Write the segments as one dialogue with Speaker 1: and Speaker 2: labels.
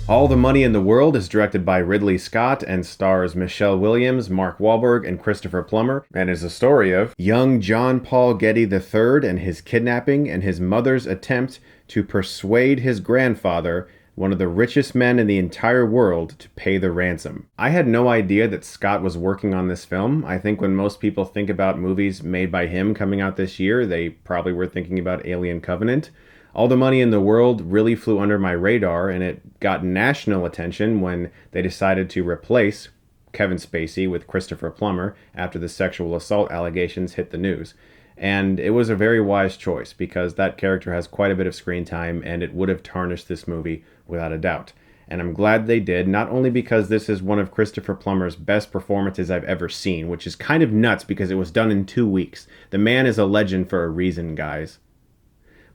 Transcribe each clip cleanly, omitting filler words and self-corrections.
Speaker 1: All the Money in the World is directed by Ridley Scott and stars Michelle Williams, Mark Wahlberg, and Christopher Plummer, and is a story of young John Paul Getty III and his kidnapping and his mother's attempt to persuade his grandfather, one of the richest men in the entire world, to pay the ransom. I had no idea that Scott was working on this film. I think when most people think about movies made by him coming out this year, they probably were thinking about Alien Covenant. All the Money in the World really flew under my radar, and it got national attention when they decided to replace Kevin Spacey with Christopher Plummer after the sexual assault allegations hit the news. And it was a very wise choice because that character has quite a bit of screen time, and it would have tarnished this movie without a doubt. And I'm glad they did, not only because this is one of Christopher Plummer's best performances I've ever seen, which is kind of nuts because it was done in 2 weeks. The man is a legend for a reason, guys.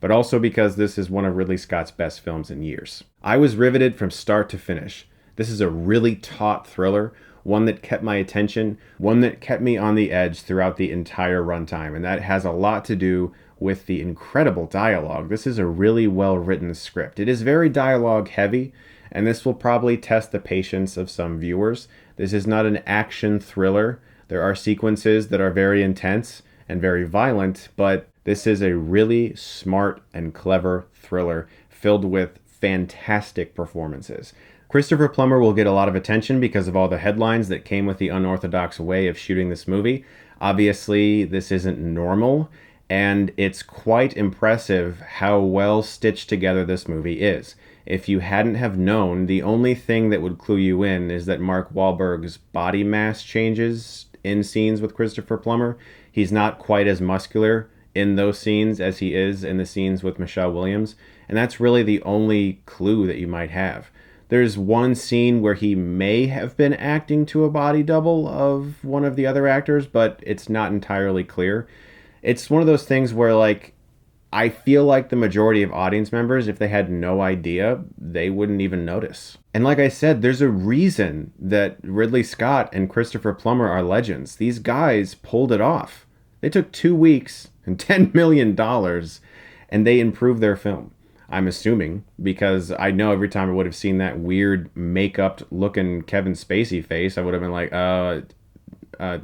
Speaker 1: But also because this is one of Ridley Scott's best films in years. I was riveted from start to finish. This is a really taut thriller, one that kept my attention, one that kept me on the edge throughout the entire runtime, and that has a lot to do with the incredible dialogue. This is a really well-written script. It is very dialogue-heavy, and this will probably test the patience of some viewers. This is not an action thriller. There are sequences that are very intense and very violent, but this is a really smart and clever thriller filled with fantastic performances. Christopher Plummer will get a lot of attention because of all the headlines that came with the unorthodox way of shooting this movie. Obviously, this isn't normal, and it's quite impressive how well stitched together this movie is. If you hadn't have known, the only thing that would clue you in is that Mark Wahlberg's body mass changes in scenes with Christopher Plummer. He's not quite as muscular in those scenes as he is in the scenes with Michelle Williams, and that's really the only clue that you might have. There's one scene where he may have been acting to a body double of one of the other actors, but it's not entirely clear. It's one of those things where, like, I feel like the majority of audience members, if they had no idea, they wouldn't even notice. And like I said, there's a reason that Ridley Scott and Christopher Plummer are legends. These guys pulled it off. They took 2 weeks and $10 million, and they improved their film. I'm assuming, because I know every time I would have seen that weird makeup-looking Kevin Spacey face, I would have been like,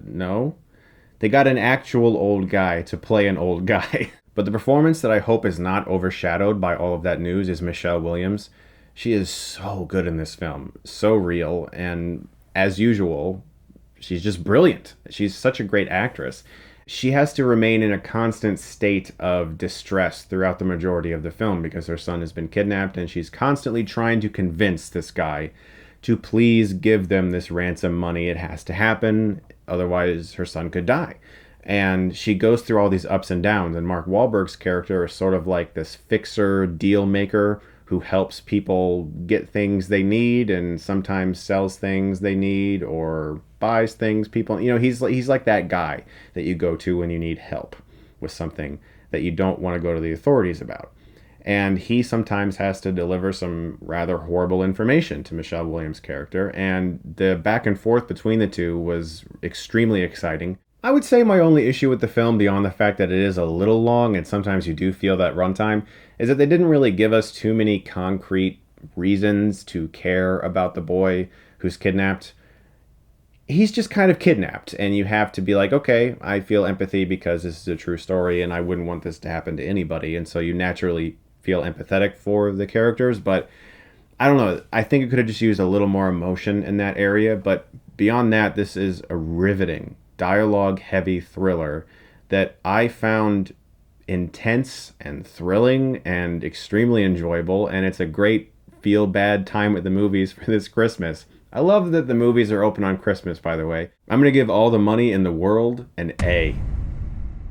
Speaker 1: no. They got an actual old guy to play an old guy. But the performance that I hope is not overshadowed by all of that news is Michelle Williams. She is so good in this film, so real, and as usual, she's just brilliant. She's such a great actress. She has to remain in a constant state of distress throughout the majority of the film because her son has been kidnapped, and she's constantly trying to convince this guy to please give them this ransom money. It has to happen, otherwise her son could die. And she goes through all these ups and downs, and Mark Wahlberg's character is sort of like this fixer, deal maker who helps people get things they need and sometimes sells things they need or buys things people, he's like that guy that you go to when you need help with something that you don't want to go to the authorities about. And he sometimes has to deliver some rather horrible information to Michelle Williams' character, and the back and forth between the two was extremely exciting. I would say my only issue with the film, beyond the fact that it is a little long and sometimes you do feel that runtime, is that they didn't really give us too many concrete reasons to care about the boy who's kidnapped. He's just kind of kidnapped, and you have to be like, okay, I feel empathy because this is a true story and I wouldn't want this to happen to anybody, and so you naturally feel empathetic for the characters. But I don't know, I think it could have just used a little more emotion in that area. But beyond that, this is a riveting dialogue-heavy thriller that I found intense and thrilling and extremely enjoyable, and it's a great feel-bad time at the movies for this Christmas. I love that the movies are open on Christmas, by the way. I'm going to give All the Money in the World an A.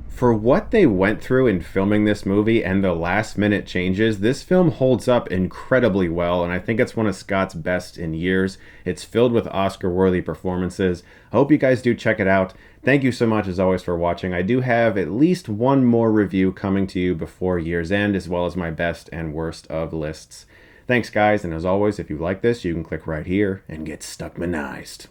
Speaker 1: For what they went through in filming this movie and the last-minute changes, this film holds up incredibly well, and I think it's one of Scott's best in years. It's filled with Oscar-worthy performances. I hope you guys do check it out. Thank you so much, as always, for watching. I do have at least one more review coming to you before year's end, as well as my best and worst of lists. Thanks, guys, and as always, if you like this, you can click right here and get Stuckmanized.